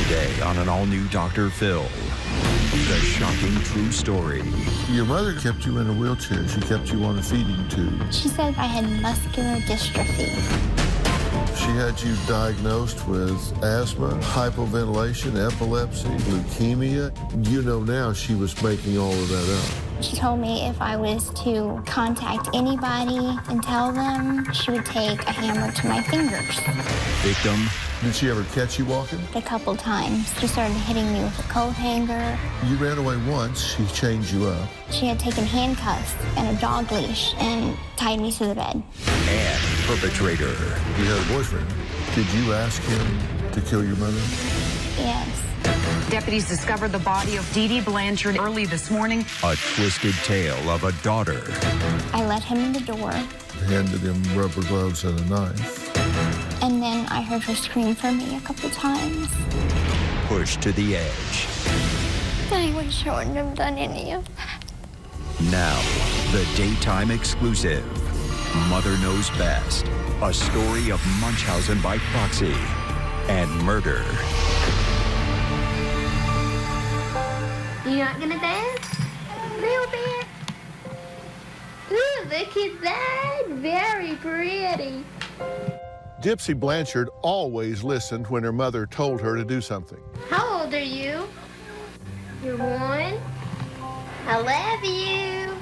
Today on an all-new Dr. Phil, the shocking true story. Your mother kept you in a wheelchair. She kept you on a feeding tube. She said I had muscular dystrophy. She had you diagnosed with asthma, hypoventilation, epilepsy, leukemia. You know now she was making all of that up. She told me if I was to contact anybody and tell them, she would take a hammer to my fingers. Victim. Did she ever catch you walking? A couple times. She started hitting me with a coat hanger. You ran away once. She chained you up. She had taken handcuffs and a dog leash and tied me to the bed. And perpetrator. You had a boyfriend. Did you ask him to kill your mother? Yes. Deputies discovered the body of Dee Dee Blanchard early this morning. A twisted tale of a daughter. I let him in the door. Handed him rubber gloves and a knife. And then I heard her scream for me a couple times. Pushed to the edge. I wish I wouldn't have done any of that. Now, the daytime exclusive. Mother Knows Best. A story of Munchausen by Proxy and murder. You not gonna dance? A little bit. Ooh, look at that. Very pretty. Gypsy Blanchard always listened when her mother told her to do something. How old are you? You're 1. I love you.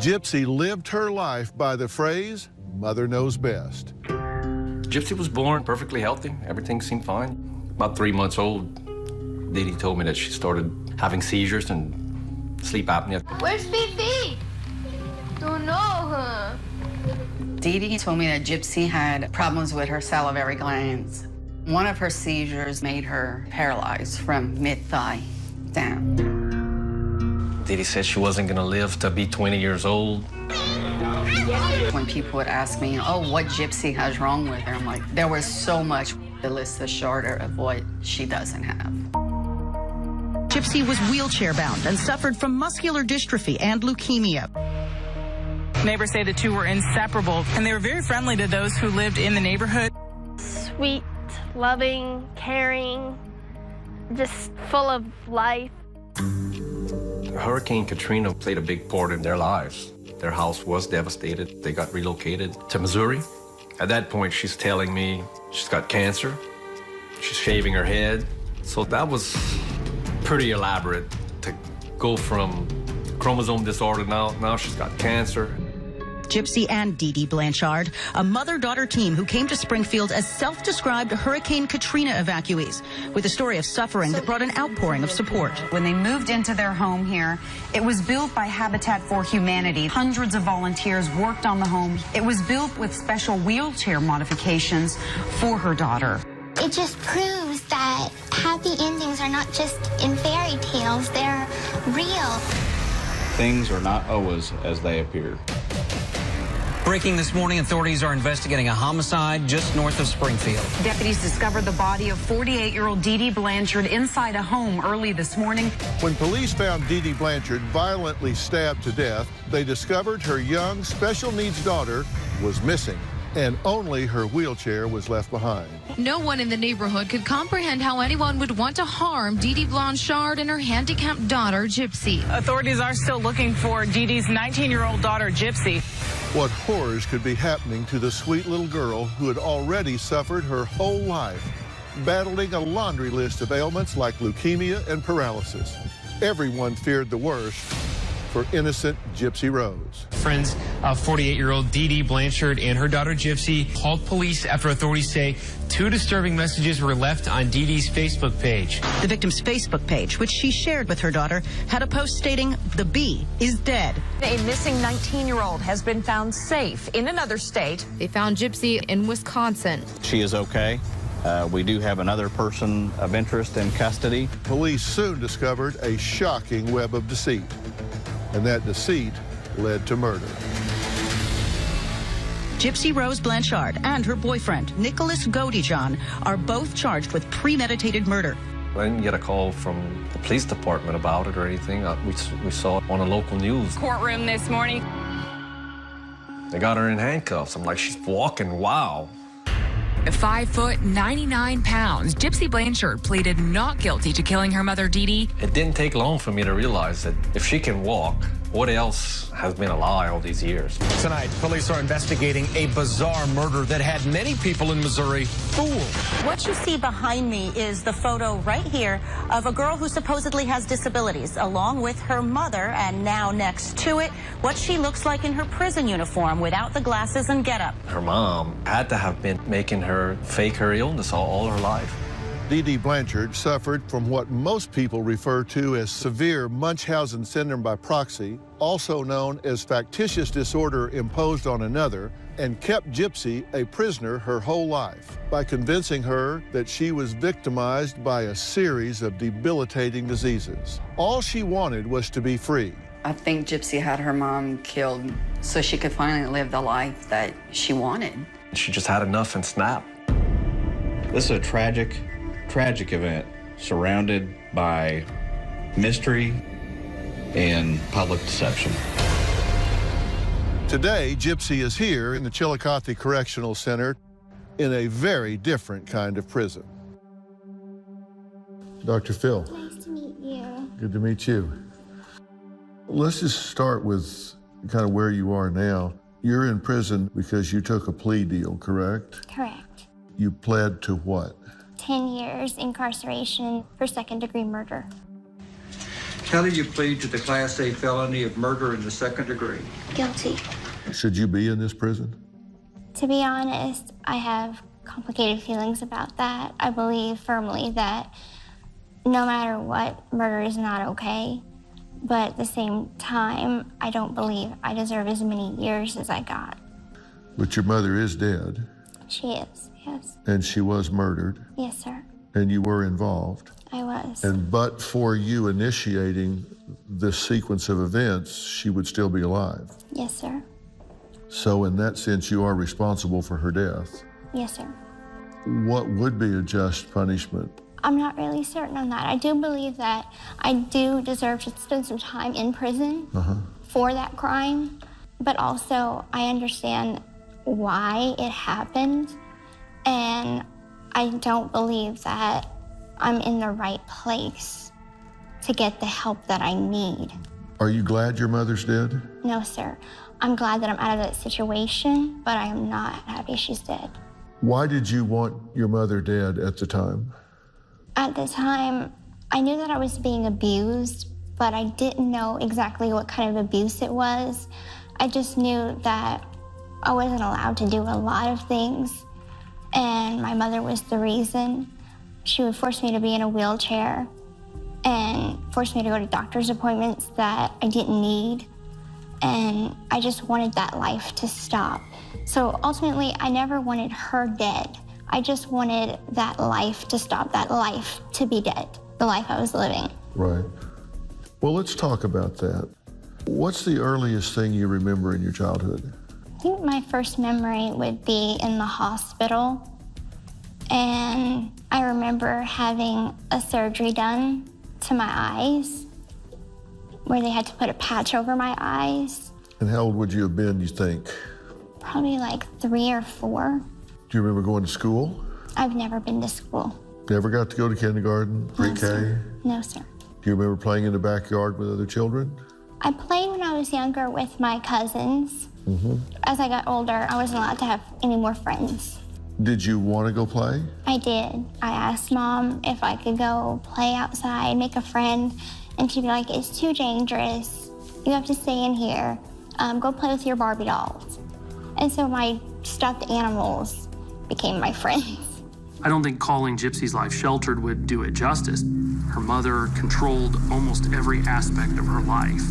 Gypsy lived her life by the phrase, Mother Knows Best. Gypsy was born perfectly healthy. Everything seemed fine. About 3 months old, Dee Dee told me that she started having seizures and sleep apnea. Where's Fifi? Don't know, huh? Dee Dee told me that Gypsy had problems with her salivary glands. One of her seizures made her paralyzed from mid-thigh down. Dee Dee said she wasn't gonna live to be 20 years old. When people would ask me, oh, what Gypsy has wrong with her, I'm like, there was so much. The list is shorter of what she doesn't have. Gypsy was wheelchair-bound and suffered from muscular dystrophy and leukemia. Neighbors say the two were inseparable, and they were very friendly to those who lived in the neighborhood. Sweet, loving, caring, just full of life. Hurricane Katrina played a big part in their lives. Their house was devastated. They got relocated to Missouri. At that point, she's telling me she's got cancer. She's shaving her head. So that was pretty elaborate to go from chromosome disorder now she's got cancer. Gypsy and Dee Dee Blanchard, a mother-daughter team who came to Springfield as self-described Hurricane Katrina evacuees, with a story of suffering that brought an outpouring of support. When they moved into their home here, it was built by Habitat for Humanity. Hundreds of volunteers worked on the home. It was built with special wheelchair modifications for her daughter. It just proves that happy endings are not just in fairy tales, they're real. Things are not always as they appear. Breaking this morning, authorities are investigating a homicide just north of Springfield. Deputies discovered the body of 48-year-old Dee Dee Blanchard inside a home early this morning. When police found Dee Dee Blanchard violently stabbed to death, they discovered her young special needs daughter was missing, and only her wheelchair was left behind. No one in the neighborhood could comprehend how anyone would want to harm Dee Dee Blanchard and her handicapped daughter, Gypsy. Authorities are still looking for Dee Dee's 19-year-old daughter, Gypsy. What horrors could be happening to the sweet little girl who had already suffered her whole life, battling a laundry list of ailments like leukemia and paralysis. Everyone feared the worst for innocent Gypsy Rose. Friends of 48-year-old Dee Dee Blanchard and her daughter Gypsy called police after authorities say 2 disturbing messages were left on Dee Dee's Facebook page. The victim's Facebook page, which she shared with her daughter, had a post stating, "The bee is dead." A missing 19-year-old has been found safe in another state. They found Gypsy in Wisconsin. She is okay. We do have another person of interest in custody. Police soon discovered a shocking web of deceit, and that deceit led to murder. Gypsy Rose Blanchard and her boyfriend, Nicholas Godijon, are both charged with premeditated murder. I didn't get a call from the police department about it or anything. We saw it on the local news. Courtroom this morning. They got her in handcuffs. I'm like, she's walking, wow. At 5 foot 99 pounds, Gypsy Blanchard pleaded not guilty to killing her mother, Dee Dee. It didn't take long for me to realize that if she can walk, what else has been a lie all these years? Tonight, police are investigating a bizarre murder that had many people in Missouri fooled. What you see behind me is the photo right here of a girl who supposedly has disabilities, along with her mother, and now next to it, what she looks like in her prison uniform without the glasses and getup. Her mom had to have been making her fake her illness all her life. Dee Dee Blanchard suffered from what most people refer to as severe Munchausen syndrome by proxy, also known as factitious disorder imposed on another, and kept Gypsy a prisoner her whole life by convincing her that she was victimized by a series of debilitating diseases. All she wanted was to be free. I think Gypsy had her mom killed so she could finally live the life that she wanted. She just had enough and snapped. This is a tragic event surrounded by mystery and public deception. Today, Gypsy is here in the Chillicothe Correctional Center in a very different kind of prison. Dr. Phil. Nice to meet you. Good to meet you. Let's just start with kind of where you are now. You're in prison because you took a plea deal, correct? Correct. You pled to what? 10 years incarceration for second-degree murder. How do you plead to the Class A felony of murder in the second degree? Guilty. Should you be in this prison? To be honest, I have complicated feelings about that. I believe firmly that no matter what, murder is not okay. But at the same time, I don't believe I deserve as many years as I got. But your mother is dead. She is, yes. And she was murdered. Yes, sir. And you were involved. I was. And but for you initiating this sequence of events, she would still be alive. Yes, sir. So in that sense, you are responsible for her death. Yes, sir. What would be a just punishment? I'm not really certain on that. I do believe that I do deserve to spend some time in prison for that crime, but also I understand why it happened, and I don't believe that I'm in the right place to get the help that I need. Are you glad your mother's dead? No, sir. I'm glad that I'm out of that situation, but I am not happy she's dead. Why did you want your mother dead at the time? At the time, I knew that I was being abused, but I didn't know exactly what kind of abuse it was. I just knew that I wasn't allowed to do a lot of things, and my mother was the reason. She would force me to be in a wheelchair and force me to go to doctor's appointments that I didn't need, and I just wanted that life to stop. So ultimately, I never wanted her dead. I just wanted that life to stop, that life to be dead, the life I was living. Right. Well, let's talk about that. What's the earliest thing you remember in your childhood? I think my first memory would be in the hospital. And I remember having a surgery done to my eyes, where they had to put a patch over my eyes. And how old would you have been, you think? Probably like 3 or 4. Do you remember going to school? I've never been to school. Never got to go to kindergarten, pre-K? No, sir. Do you remember playing in the backyard with other children? I played when I was younger with my cousins. As I got older, I wasn't allowed to have any more friends. Did you want to go play? I did. I asked Mom if I could go play outside, make a friend, and she'd be like, it's too dangerous. You have to stay in here. Go play with your Barbie dolls. And so my stuffed animals became my friends. I don't think calling Gypsy's life sheltered would do it justice. Her mother controlled almost every aspect of her life.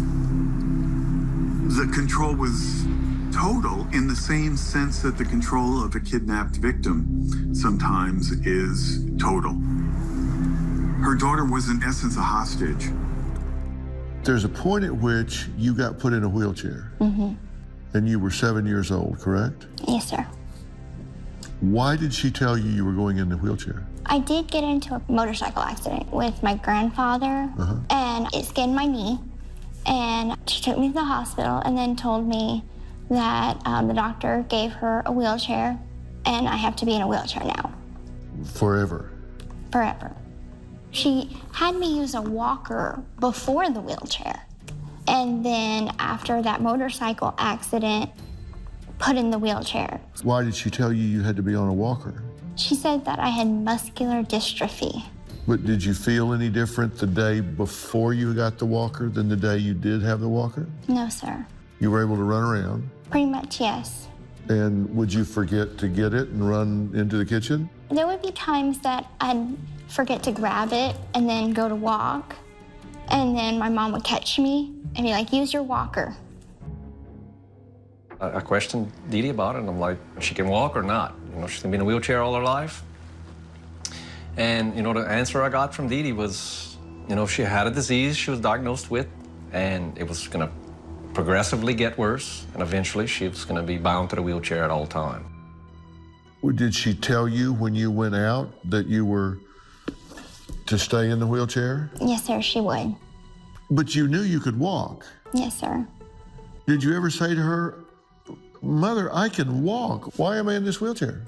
The control was total in the same sense that the control of a kidnapped victim sometimes is total. Her daughter was in essence a hostage. There's a point at which you got put in a wheelchair. And you were 7 years old, correct? Yes, sir. Why did she tell you you were going in the wheelchair? I did get into a motorcycle accident with my grandfather, and it skinned my knee. And she took me to the hospital and then told me that the doctor gave her a wheelchair and I have to be in a wheelchair now. Forever? Forever. She had me use a walker before the wheelchair. And then after that motorcycle accident, put in the wheelchair. Why did she tell you you had to be on a walker? She said that I had muscular dystrophy. But did you feel any different the day before you got the walker than the day you did have the walker? No, sir. You were able to run around? Pretty much, yes. And would you forget to get it and run into the kitchen? There would be times that I'd forget to grab it and then go to walk. And then my mom would catch me and be like, use your walker. I questioned Dee Dee about it, and I'm like, she can walk or not? You know, she's gonna be in a wheelchair all her life. And, you know, the answer I got from Dee Dee was, you know, she had a disease she was diagnosed with, and it was gonna progressively get worse, and eventually she was gonna be bound to the wheelchair at all times. Did she tell you when you went out that you were to stay in the wheelchair? Yes, sir, she would. But you knew you could walk. Yes, sir. Did you ever say to her, Mother, I can walk. Why am I in this wheelchair?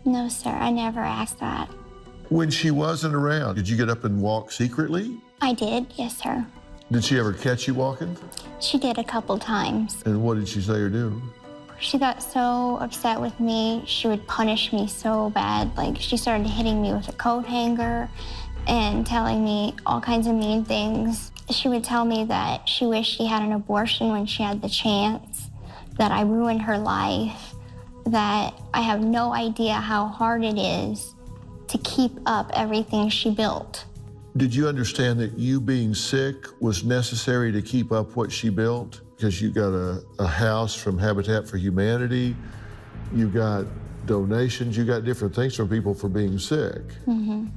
No, sir, I never asked that. When she wasn't around, did you get up and walk secretly? I did, yes, sir. Did she ever catch you walking? She did a couple times. And what did she say or do? She got so upset with me, she would punish me so bad. Like, she started hitting me with a coat hanger and telling me all kinds of mean things. She would tell me that she wished she had an abortion when she had the chance, that I ruined her life, that I have no idea how hard it is to keep up everything she built. Did you understand that you being sick was necessary to keep up what she built? Because you got a house from Habitat for Humanity, you got donations, you got different things from people for being sick. Mm-hmm.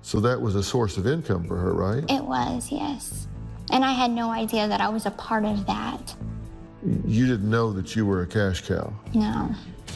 So that was a source of income for her, right? It was, yes. And I had no idea that I was a part of that. You didn't know that you were a cash cow? No.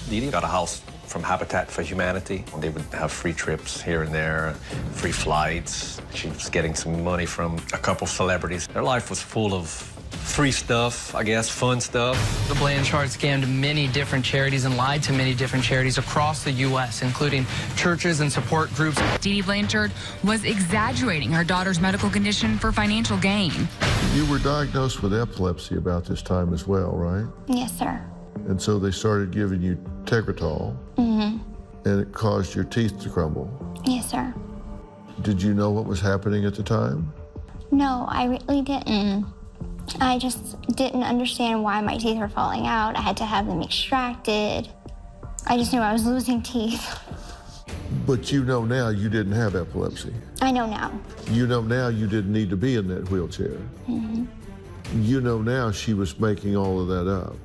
Dee Dee got a house from Habitat for Humanity. They would have free trips here and there, free flights. She was getting some money from a couple celebrities. Their life was full of free stuff, I guess, fun stuff. The Blanchard scammed many different charities and lied to many different charities across the U.S., including churches and support groups. Dee Dee Blanchard was exaggerating her daughter's medical condition for financial gain. You were diagnosed with epilepsy about this time as well, right? Yes, sir. And so they started giving you Tegretol, Mm-hmm. and it caused your teeth to crumble. Yes, sir. Did you know what was happening at the time? No, I really didn't. I just didn't understand why my teeth were falling out. I had to have them extracted. I just knew I was losing teeth. But you know now you didn't have epilepsy. I know now. You know now you didn't need to be in that wheelchair. Mm-hmm. You know now she was making all of that up.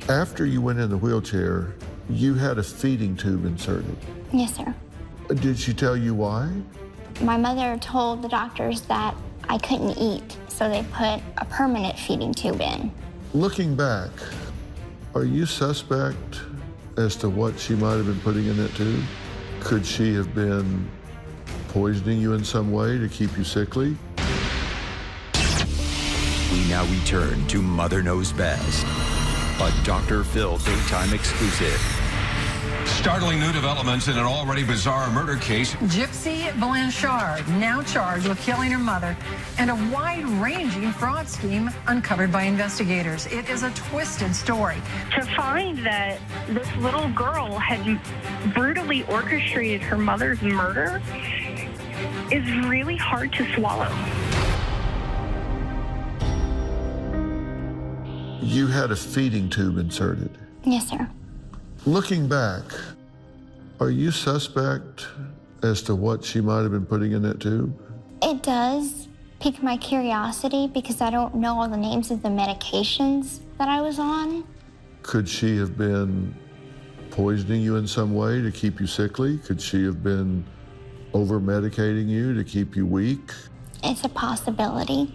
After you went in the wheelchair, you had a feeding tube inserted. Yes, sir. Did she tell you why? My mother told the doctors that I couldn't eat, so they put a permanent feeding tube in. Looking back, are you suspect as to what she might have been putting in that tube? Could she have been poisoning you in some way to keep you sickly? We now return to Mother Knows Best, a Dr. Phil daytime exclusive. Startling new developments in an already bizarre murder case. Gypsy Blanchard, now charged with killing her mother, and a wide-ranging fraud scheme uncovered by investigators. It is a twisted story. To find that this little girl had brutally orchestrated her mother's murder is really hard to swallow. You had a feeding tube inserted. Yes, sir. Looking back, are you suspect as to what she might have been putting in that tube? It does pique my curiosity because I don't know all the names of the medications that I was on. Could she have been poisoning you in some way to keep you sickly? Could she have been over-medicating you to keep you weak? It's a possibility.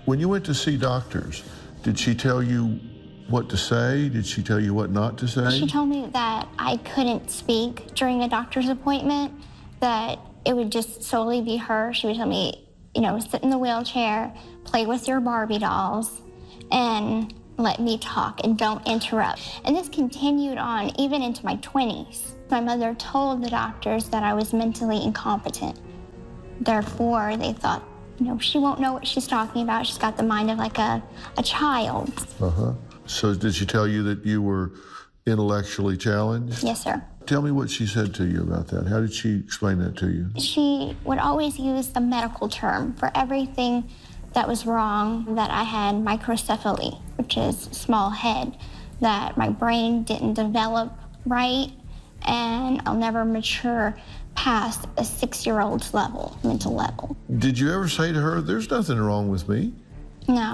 When you went to see doctors, did she tell you what to say? Did she tell you what not to say? She told me that I couldn't speak during a doctor's appointment, that it would just solely be her. She would tell me, you know, sit in the wheelchair, play with your Barbie dolls, and let me talk and don't interrupt. And this continued on even into my 20s. My mother told the doctors that I was mentally incompetent. Therefore, they thought, you know, she won't know what she's talking about. She's got the mind of like a child. So did she tell you that you were intellectually challenged? Yes, sir. Tell me what she said to you about that. How did she explain that to you? She would always use the medical term for everything that was wrong, that I had microcephaly, which is small head, that my brain didn't develop right, and I'll never mature past a 6-year-old's level, mental level. Did you ever say to her, there's nothing wrong with me? No.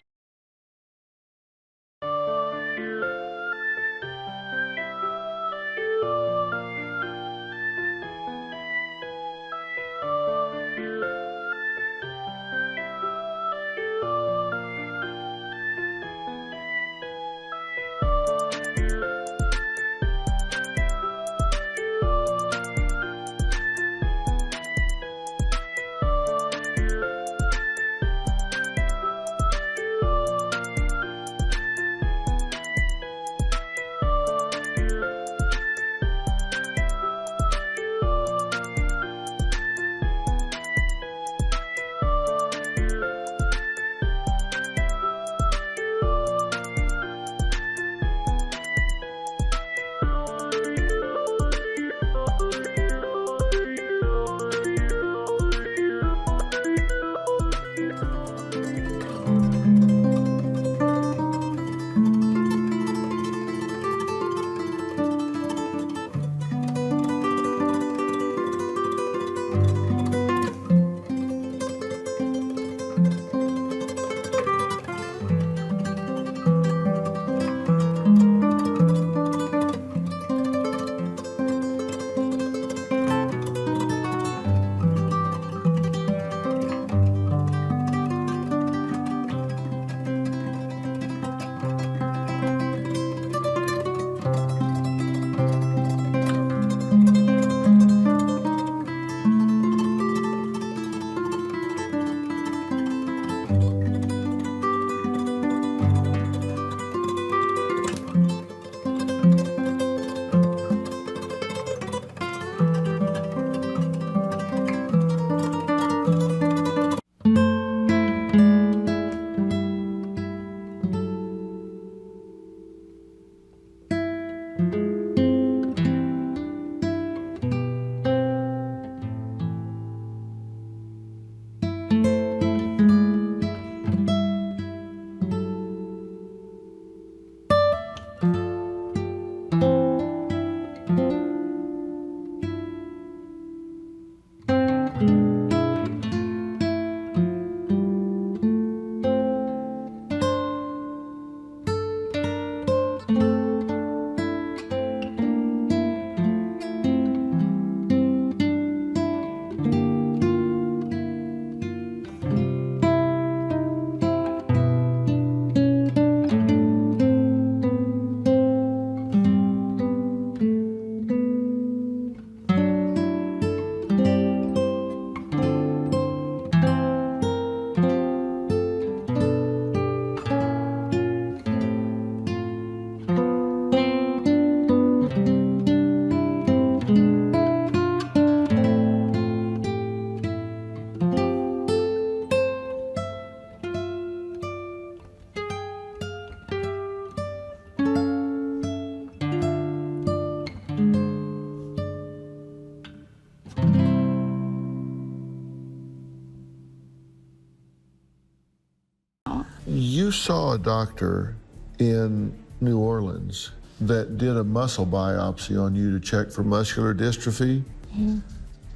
You saw a doctor in New Orleans that did a muscle biopsy on you to check for muscular dystrophy. Mm-hmm.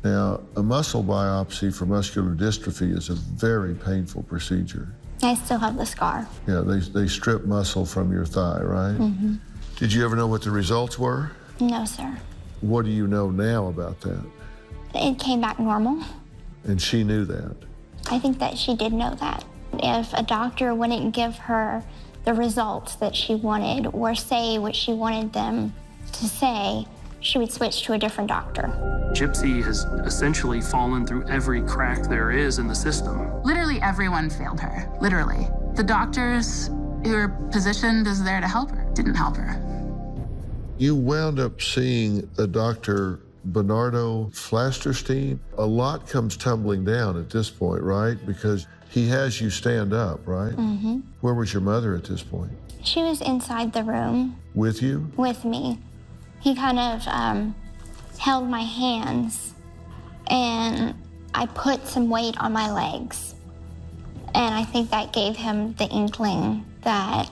Now, a muscle biopsy for muscular dystrophy is a very painful procedure. I still have the scar. Yeah, they strip muscle from your thigh, right? Mm-hmm. Did you ever know what the results were? No, sir. What do you know now about that? It came back normal. And she knew that? I think that she did know that. If a doctor wouldn't give her the results that she wanted or say what she wanted them to say, she would switch to a different doctor. Gypsy has essentially fallen through every crack there is in the system. Literally everyone failed her, literally. The doctors were positioned as there to help her. Didn't help her. You wound up seeing a Dr. Bernardo Flasterstein. A lot comes tumbling down at this point, right? Because he has you stand up, right? Mm-hmm. Where was your mother at this point? She was inside the room. With you? With me. He kind of held my hands, and I put some weight on my legs. And I think that gave him the inkling that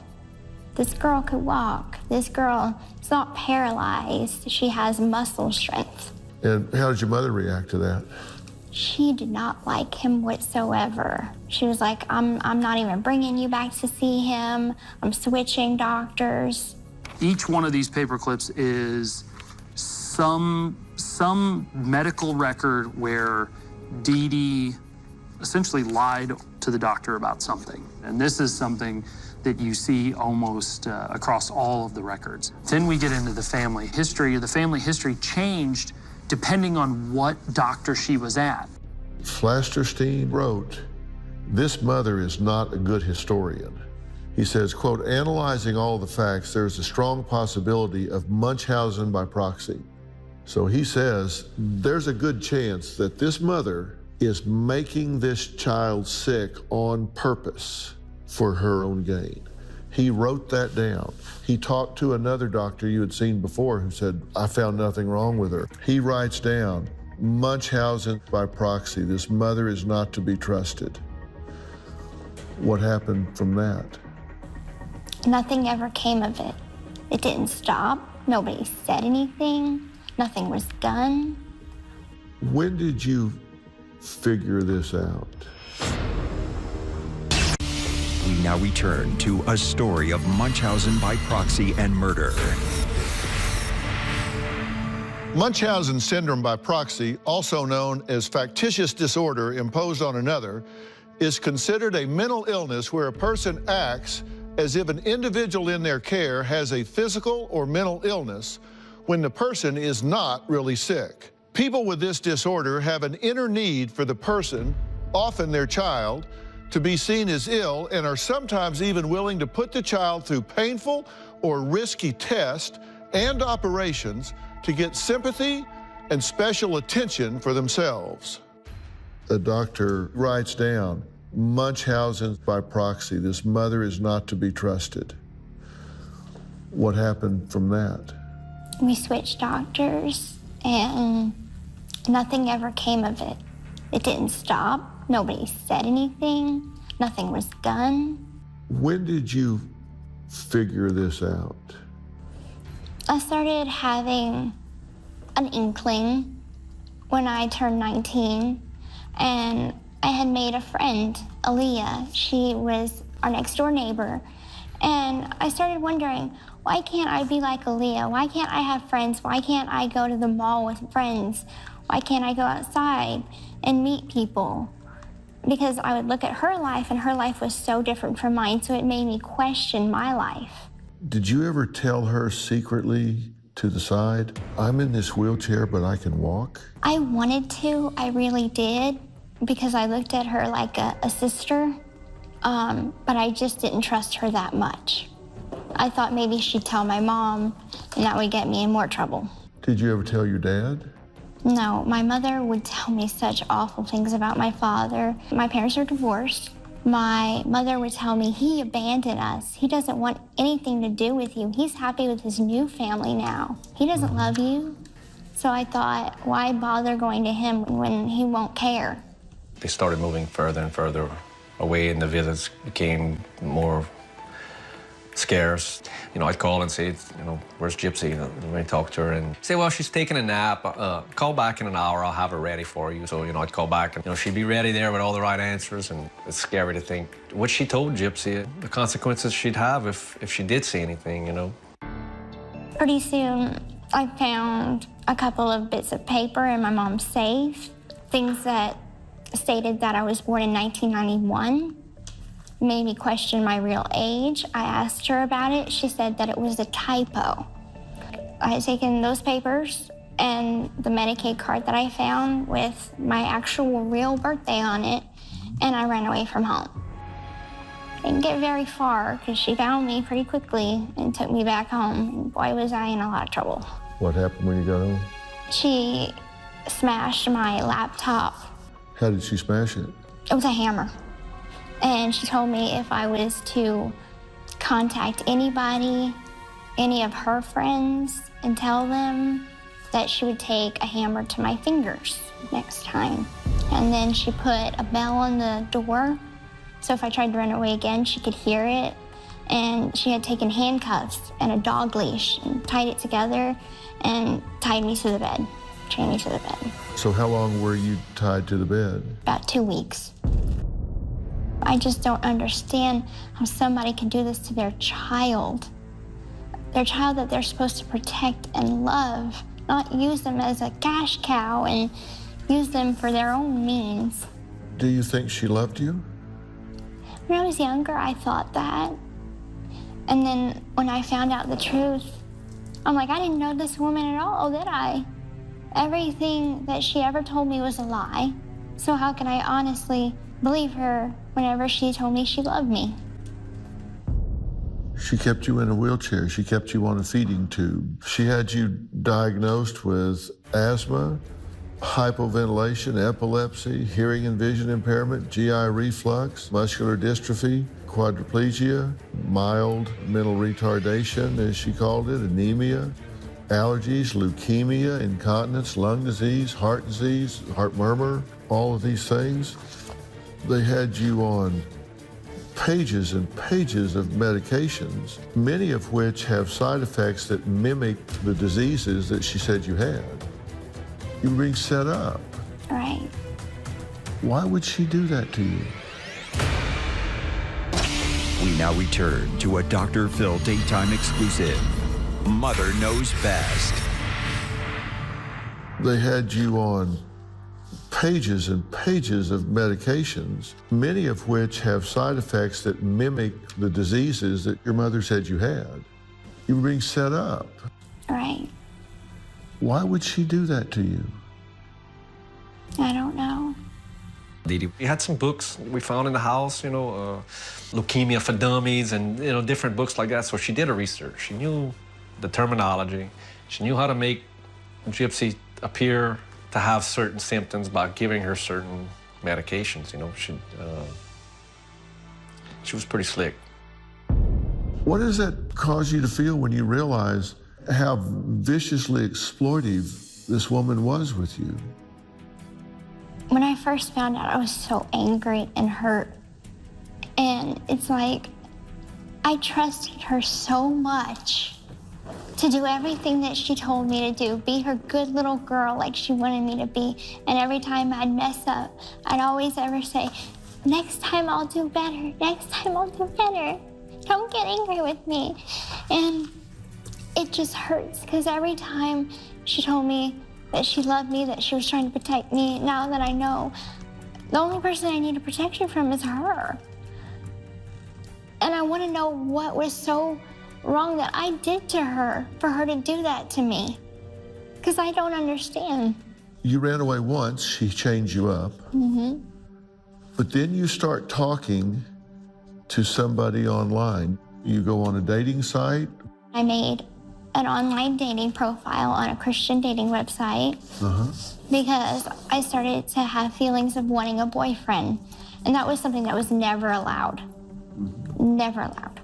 this girl could walk. This girl is not paralyzed. She has muscle strength. And how did your mother react to that? She did not like him whatsoever. She was like, I'm not even bringing you back to see him. I'm switching doctors. Each one of these paper clips is some medical record where Dee Dee essentially lied to the doctor about something. And this is something that you see almost across all of the records. Then we get into the family history. The family history changed depending on what doctor she was at. Flasterstein wrote, "This mother is not a good historian." He says, quote, "Analyzing all the facts, there's a strong possibility of Munchausen by proxy." So he says, there's a good chance that this mother is making this child sick on purpose for her own gain. He wrote that down. He talked to another doctor you had seen before who said, I found nothing wrong with her. He writes down, Munchausen by proxy. This mother is not to be trusted. What happened from that? Nothing ever came of it. It didn't stop. Nobody said anything. Nothing was done. When did you figure this out? We now return to a story of Munchausen by proxy and murder. Munchausen syndrome by proxy, also known as factitious disorder imposed on another, is considered a mental illness where a person acts as if an individual in their care has a physical or mental illness when the person is not really sick. People with this disorder have an inner need for the person, often their child, to be seen as ill and are sometimes even willing to put the child through painful or risky tests and operations to get sympathy and special attention for themselves. The doctor writes down, Munchausen by proxy. This mother is not to be trusted. What happened from that? We switched doctors, and nothing ever came of it. It didn't stop. Nobody said anything. Nothing was done. When did you figure this out? I started having an inkling when I turned 19, and I had made a friend, Aaliyah. She was our next door neighbor, and I started wondering, why can't I be like Aaliyah? Why can't I have friends? Why can't I go to the mall with friends? Why can't I go outside and meet people? Because I would look at her life, and her life was so different from mine, so it made me question my life. Did you ever tell her secretly to the side, I'm in this wheelchair, but I can walk? I wanted to, I really did, because I looked at her like a sister, but I just didn't trust her that much. I thought maybe she'd tell my mom, and that would get me in more trouble. Did you ever tell your dad? No, my mother would tell me such awful things about my father. My parents are divorced. My mother would tell me he abandoned us. He doesn't want anything to do with you. He's happy with his new family now. He doesn't love you. So I thought, why bother going to him when he won't care? They started moving further and further away, and the visits became more scarce. You know, I'd call and say, you know, where's Gypsy? When I talk to her and say, well, she's taking a nap. Call back in an hour. I'll have her ready for you. So, you know, I'd call back and, you know, she'd be ready there with all the right answers. And it's scary to think what she told Gypsy, the consequences she'd have if she did see anything, you know. Pretty soon, I found a couple of bits of paper in my mom's safe, things that stated that I was born in 1991. Made me question my real age. I asked her about it. She said that it was a typo. I had taken those papers and the Medicaid card that I found with my actual real birthday on it, and I ran away from home. I didn't get very far because she found me pretty quickly and took me back home. And boy, was I in a lot of trouble. What happened when you got home? She smashed my laptop. How did she smash it? It was a hammer. And she told me if I was to contact anybody, any of her friends, and tell them that she would take a hammer to my fingers next time. And then she put a bell on the door, so if I tried to run away again, she could hear it. And she had taken handcuffs and a dog leash and tied it together and tied me to the bed, chained me to the bed. So how long were you tied to the bed? About 2 weeks. I just don't understand how somebody can do this to their child that they're supposed to protect and love, not use them as a cash cow and use them for their own means. Do you think she loved you? When I was younger, I thought that. And then when I found out the truth, I'm like, I didn't know this woman at all, did I? Everything that she ever told me was a lie. So how can I honestly believe her whenever she told me she loved me? She kept you in a wheelchair. She kept you on a feeding tube. She had you diagnosed with asthma, hypoventilation, epilepsy, hearing and vision impairment, GI reflux, muscular dystrophy, quadriplegia, mild mental retardation, as she called it, anemia, allergies, leukemia, incontinence, lung disease, heart murmur, all of these things. They had you on pages and pages of medications, many of which have side effects that mimic the diseases that she said you had. You were being set up. Right. Why would she do that to you? We now return to a Dr. Phil Daytime exclusive. Mother Knows Best. They had you on pages and pages of medications, many of which have side effects that mimic the diseases that your mother said you had. You were being set up. Right. Why would she do that to you? I don't know. We had some books we found in the house, Leukemia for Dummies and, different books like that. So she did her research. She knew the terminology. She knew how to make Gypsy appear to have certain symptoms by giving her certain medications, She was pretty slick. What does that cause you to feel when you realize how viciously exploitive this woman was with you? When I first found out, I was so angry and hurt. And it's like, I trusted her so much to do everything that she told me to do, be her good little girl like she wanted me to be. And every time I'd mess up, I'd always ever say, next time I'll do better, next time I'll do better. Don't get angry with me. And it just hurts because every time she told me that she loved me, that she was trying to protect me, now that I know, the only person I need protection from is her. And I want to know what was so wrong that I did to her for her to do that to me, because I don't understand. You ran away once, she chained you up, but then you start talking to somebody online. You go on a dating site. I made an online dating profile on a Christian dating website because I started to have feelings of wanting a boyfriend, and that was something that was never allowed. Never allowed.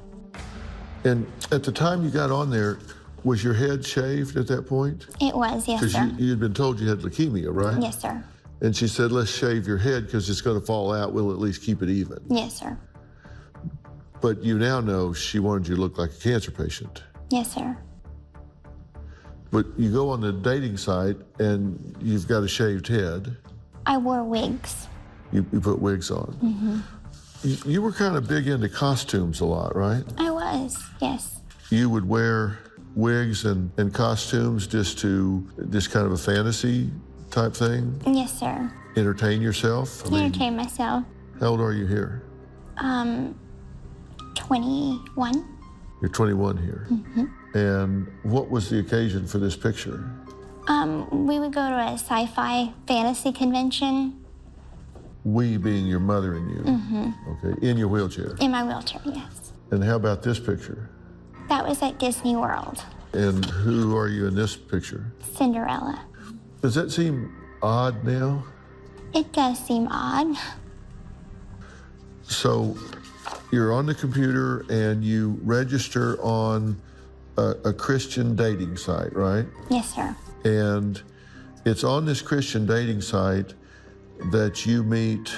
And at the time you got on there, was your head shaved at that point? It was, yes, sir. Because you had been told you had leukemia, right? Yes, sir. And she said, let's shave your head because it's going to fall out. We'll at least keep it even. Yes, sir. But you now know she wanted you to look like a cancer patient. Yes, sir. But you go on the dating site and you've got a shaved head. I wore wigs. You put wigs on. You were kind of big into costumes a lot, right? I was, yes. You would wear wigs and costumes just kind of a fantasy type thing? Yes, sir. Entertain yourself? Entertain myself. How old are you here? 21. You're 21 here. And what was the occasion for this picture? We would go to a sci-fi fantasy convention, We being your mother and you. Okay, in your wheelchair. In my wheelchair, yes. And how about this picture? That was at Disney World. And who are you in this picture? Cinderella. Does that seem odd now? It does seem odd. So you're on the computer and you register on a Christian dating site, right? Yes, sir. And it's on this Christian dating site that you meet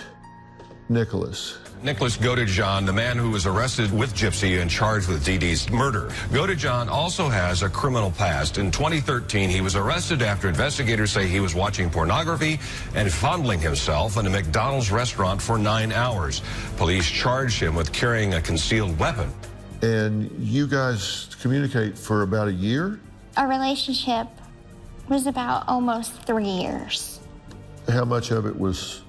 Nicholas. Nicholas Godejohn, the man who was arrested with Gypsy and charged with Dee Dee's murder. Godejohn also has a criminal past. In 2013, he was arrested after investigators say he was watching pornography and fondling himself in a McDonald's restaurant for 9 hours. Police charged him with carrying a concealed weapon. And you guys communicate for about a year? Our relationship was about almost 3 years. How much of it was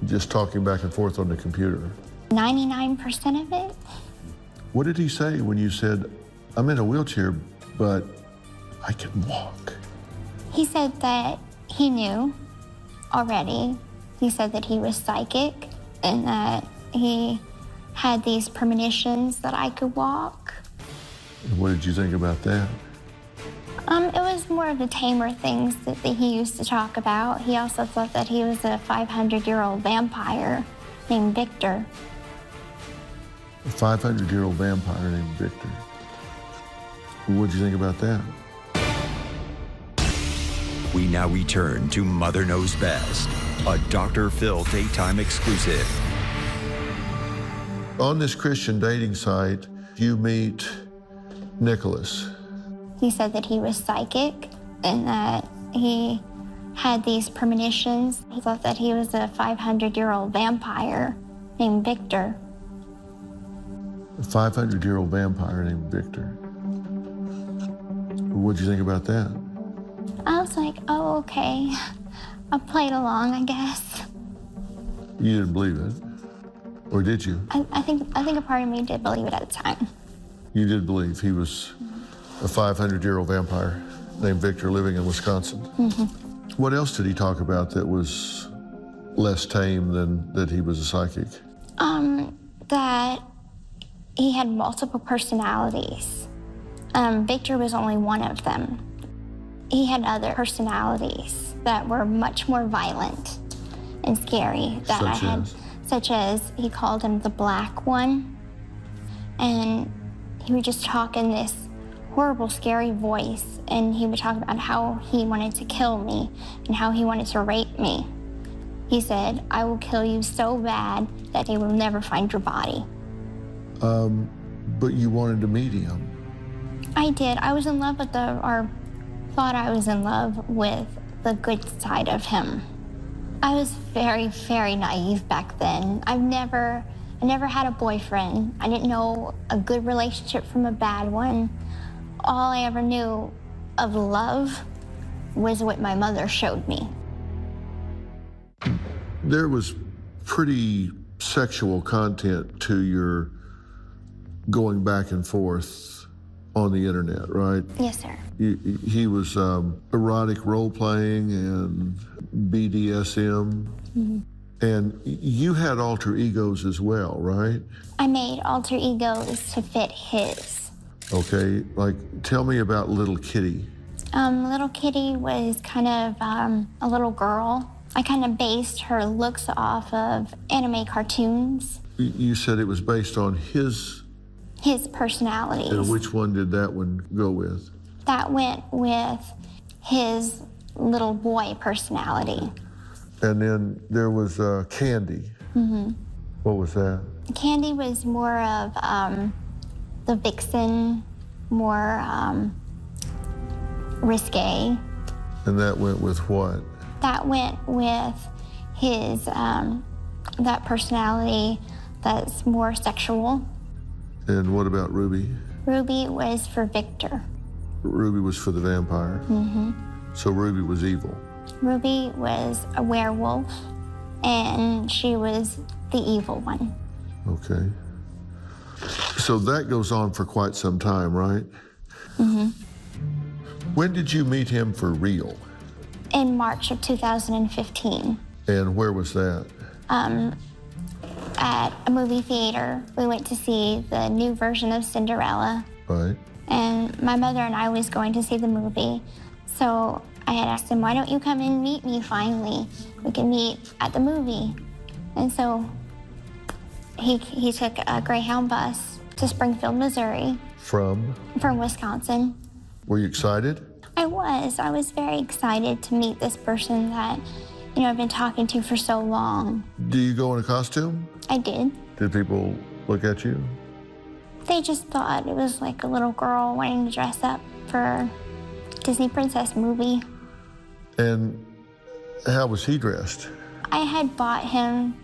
just talking back and forth on the computer? 99% of it. What did he say when you said, I'm in a wheelchair, but I can walk? He said that he knew already. He said that he was psychic and that he had these premonitions that I could walk. And what did you think about that? It was more of the tamer things that he used to talk about. He also thought that he was a 500-year-old vampire named Victor. A 500-year-old vampire named Victor. What did you think about that? We now return to Mother Knows Best, a Dr. Phil daytime exclusive. On this Christian dating site, you meet Nicholas. He said that he was psychic and that he had these premonitions. He thought that he was a 500-year-old vampire named Victor. A 500-year-old vampire named Victor. What'd you think about that? I was like, oh, okay. I played along, I guess. You didn't believe it, or did you? I think a part of me did believe it at the time. You did believe he was a 500-year-old vampire named Victor living in Wisconsin. What else did he talk about that was less tame than that he was a psychic? That he had multiple personalities. Victor was only one of them. He had other personalities that were much more violent and scary that such as he called him the Black One. And he would just talk in this horrible, scary voice, and he would talk about how he wanted to kill me and how he wanted to rape me. He said, I will kill you so bad that they will never find your body. But you wanted to meet him. I did. I was in love with or thought I was in love with the good side of him. I was very, very naive back then. I never had a boyfriend. I didn't know a good relationship from a bad one. All I ever knew of love was what my mother showed me. There was pretty sexual content to your going back and forth on the internet, right? Yes, sir. He was erotic role-playing and BDSM. And you had alter egos as well, right? I made alter egos to fit his. Okay, like tell me about Little Kitty. Little Kitty was kind of a little girl. I kind of based her looks off of anime cartoons. You said it was based on his personalities. And which one did that one go with? That went with his little boy personality. And then there was Candy. What was that? Candy was more of the vixen, more risque. And that went with what? That went with his, that personality that's more sexual. And what about Ruby? Ruby was for Victor. Ruby was for the vampire. So Ruby was evil. Ruby was a werewolf, and she was the evil one. Okay. So that goes on for quite some time, right? When did you meet him for real? In March of 2015. And where was that? at a movie theater. We went to see the new version of Cinderella. Right. And my mother and I was going to see the movie. So I had asked him, why don't you come and meet me finally? We can meet at the movie. And so he took a Greyhound bus to Springfield, Missouri. From Wisconsin. Were you excited? I was very excited to meet this person that, you know, I've been talking to for so long. Do you go in a costume? I did. Did people look at you? They just thought it was like a little girl wanting to dress up for a Disney princess movie. And how was he dressed? I had bought him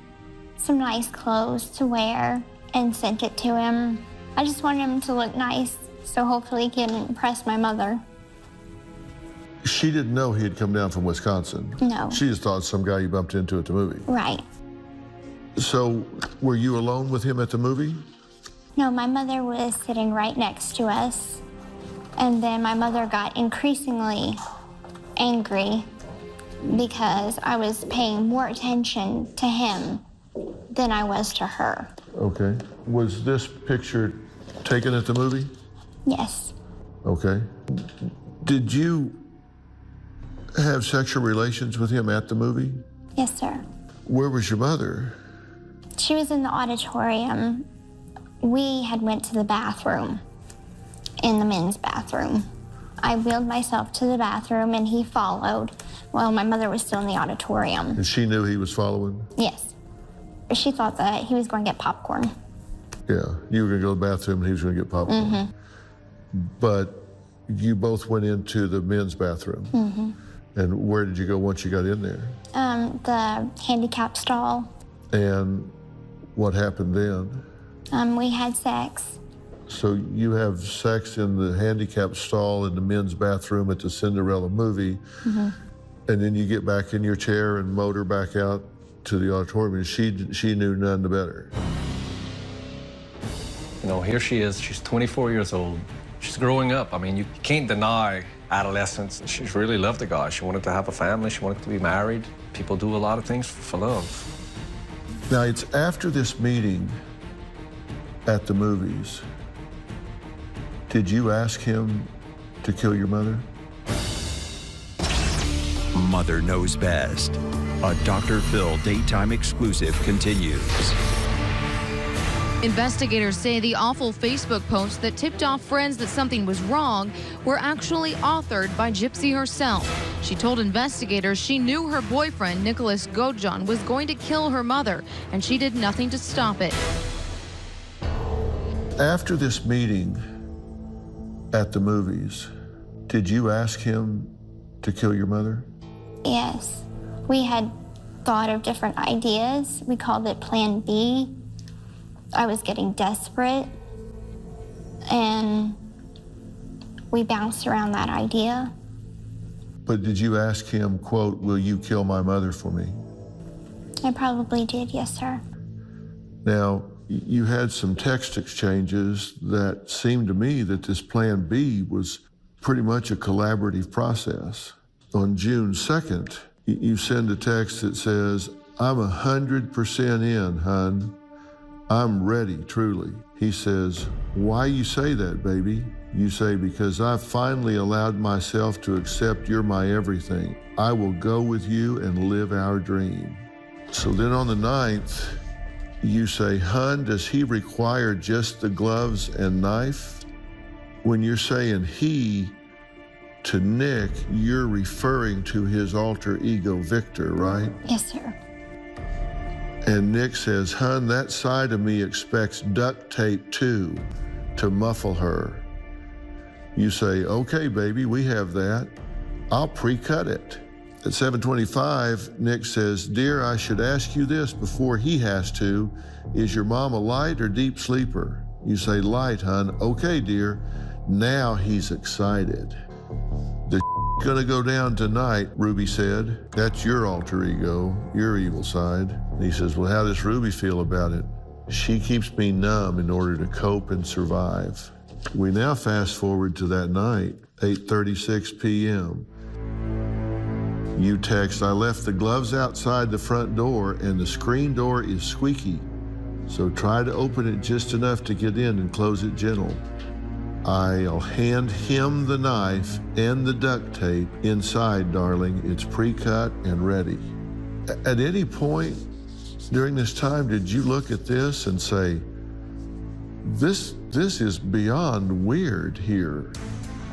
some nice clothes to wear and sent it to him. I just wanted him to look nice, so hopefully he can impress my mother. She didn't know he had come down from Wisconsin? No. She just thought some guy you bumped into at the movie? Right. So, were you alone with him at the movie? No, my mother was sitting right next to us. And then my mother got increasingly angry because I was paying more attention to him than I was to her. Okay. Was this picture taken at the movie? Yes. Okay. Did you have sexual relations with him at the movie? Yes, sir. Where was your mother? She was in the auditorium. We had went to the bathroom, in the men's bathroom. I wheeled myself to the bathroom and he followed while my mother was still in the auditorium. And she knew he was following? Yes. She thought that he was going to get popcorn. Yeah, you were going to go to the bathroom and he was going to get popcorn. Mm-hmm. But you both went into the men's bathroom. Mm-hmm. And where did you go once you got in there? The handicap stall. And what happened then? We had sex. So you have sex in the handicap stall in the men's bathroom at the Cinderella movie, Mm-hmm. and then you get back in your chair and motor back out to the auditorium, and she knew none the better. You know, here she is, she's 24 years old. She's growing up. I mean, you can't deny adolescence. She really loved the guy. She wanted to have a family. She wanted to be married. People do a lot of things for love. Now, it's after this meeting at the movies. Did you ask him to kill your mother? Mother Knows Best. A Dr. Phil daytime exclusive continues. Investigators say the awful Facebook posts that tipped off friends that something was wrong were actually authored by Gypsy herself. She told investigators she knew her boyfriend, Nicholas Gojon, was going to kill her mother, and she did nothing to stop it. After this meeting at the movies, did you ask him to kill your mother? Yes. We had thought of different ideas. We called it Plan B. I was getting desperate, and we bounced around that idea. But did you ask him, quote, will you kill my mother for me? I probably did, yes, sir. Now, you had some text exchanges that seemed to me that this Plan B was pretty much a collaborative process. On June 2nd, you send a text that says, I'm 100% in, hun. I'm ready, truly. He says, why you say that, baby? You say, because I've finally allowed myself to accept you're my everything. I will go with you and live our dream. So then on the 9th, you say, hun, does he require just the gloves and knife? When you're saying he to Nick, you're referring to his alter ego, Victor, right? Yes, sir. And Nick says, hun, that side of me expects duct tape too, to muffle her. You say, okay, baby, we have that. I'll pre-cut it. At 7:25, Nick says, dear, I should ask you this before he has to. Is your mom a light or deep sleeper? You say, light, hun. Okay, dear. Now he's excited. The gonna go down tonight, Ruby said. That's your alter ego, your evil side. And he says, well, how does Ruby feel about it? She keeps me numb in order to cope and survive. We now fast forward to that night, 8:36 p.m. You text, I left the gloves outside the front door and the screen door is squeaky, so try to open it just enough to get in and close it gentle. I'll hand him the knife and the duct tape inside, darling. It's pre-cut and ready. At any point during this time, did you look at this and say, this is beyond weird here?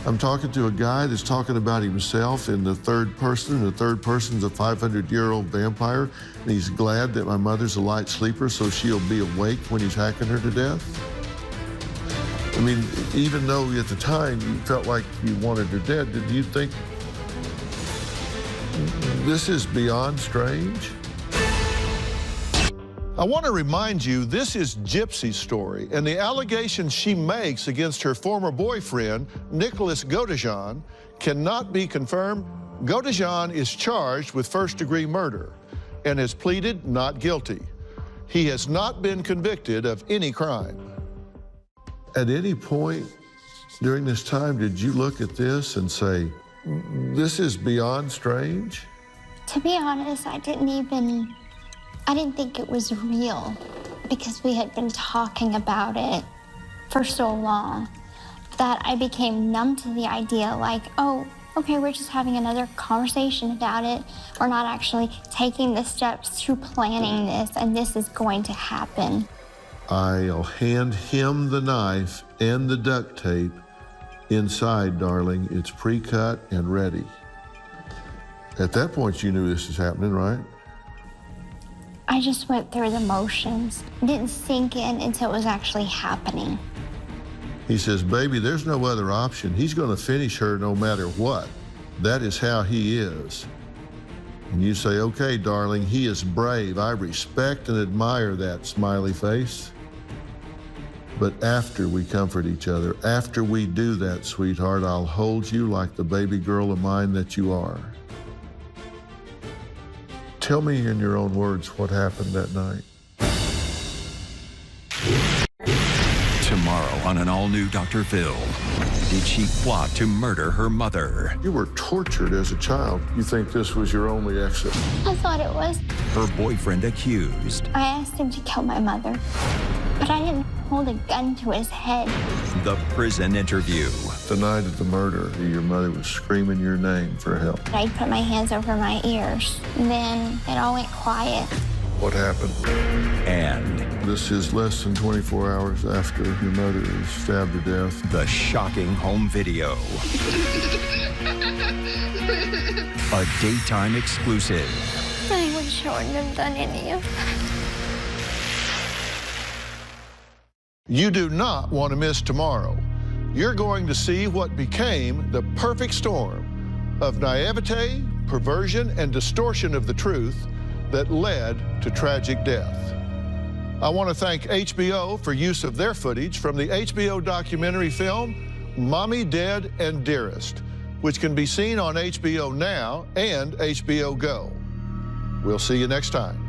I'm talking to a guy that's talking about himself in the third person. The third person's a 500-year-old vampire, and he's glad that my mother's a light sleeper, so she'll be awake when he's hacking her to death. I mean, even though at the time you felt like you wanted her dead, did you think this is beyond strange? I want to remind you, this is Gypsy's story, and the allegations she makes against her former boyfriend, Nicholas Godejohn, cannot be confirmed. Godejohn is charged with first-degree murder and has pleaded not guilty. He has not been convicted of any crime. At any point during this time, did you look at this and say, this is beyond strange? To be honest, I didn't think it was real because we had been talking about it for so long that I became numb to the idea, like, oh, okay, we're just having another conversation about it. We're not actually taking the steps to planning this, and this is going to happen. I'll hand him the knife and the duct tape inside, darling. It's pre-cut and ready. At that point, you knew this was happening, right? I just went through the motions. It didn't sink in until it was actually happening. He says, baby, there's no other option. He's going to finish her no matter what. That is how he is. And you say, okay, darling, he is brave. I respect and admire that smiley face. But after we comfort each other, after we do that, sweetheart, I'll hold you like the baby girl of mine that you are. Tell me in your own words what happened that night. Tomorrow on an all-new Dr. Phil, did she plot to murder her mother? You were tortured as a child. You think this was your only exit? I thought it was. Her boyfriend accused. I asked him to kill my mother, but I didn't hold a gun to his head. The prison interview. The night of the murder, your mother was screaming your name for help. I put my hands over my ears. Then it all went quiet. What happened? And this is less than 24 hours after your mother is stabbed to death. The shocking home video. A daytime exclusive. I wish I wouldn't have done any of that. You do not want to miss tomorrow. You're going to see what became the perfect storm of naivete, perversion, and distortion of the truth that led to tragic death. I want to thank HBO for use of their footage from the HBO documentary film Mommy, Dead, and Dearest, which can be seen on HBO Now and HBO Go. We'll see you next time.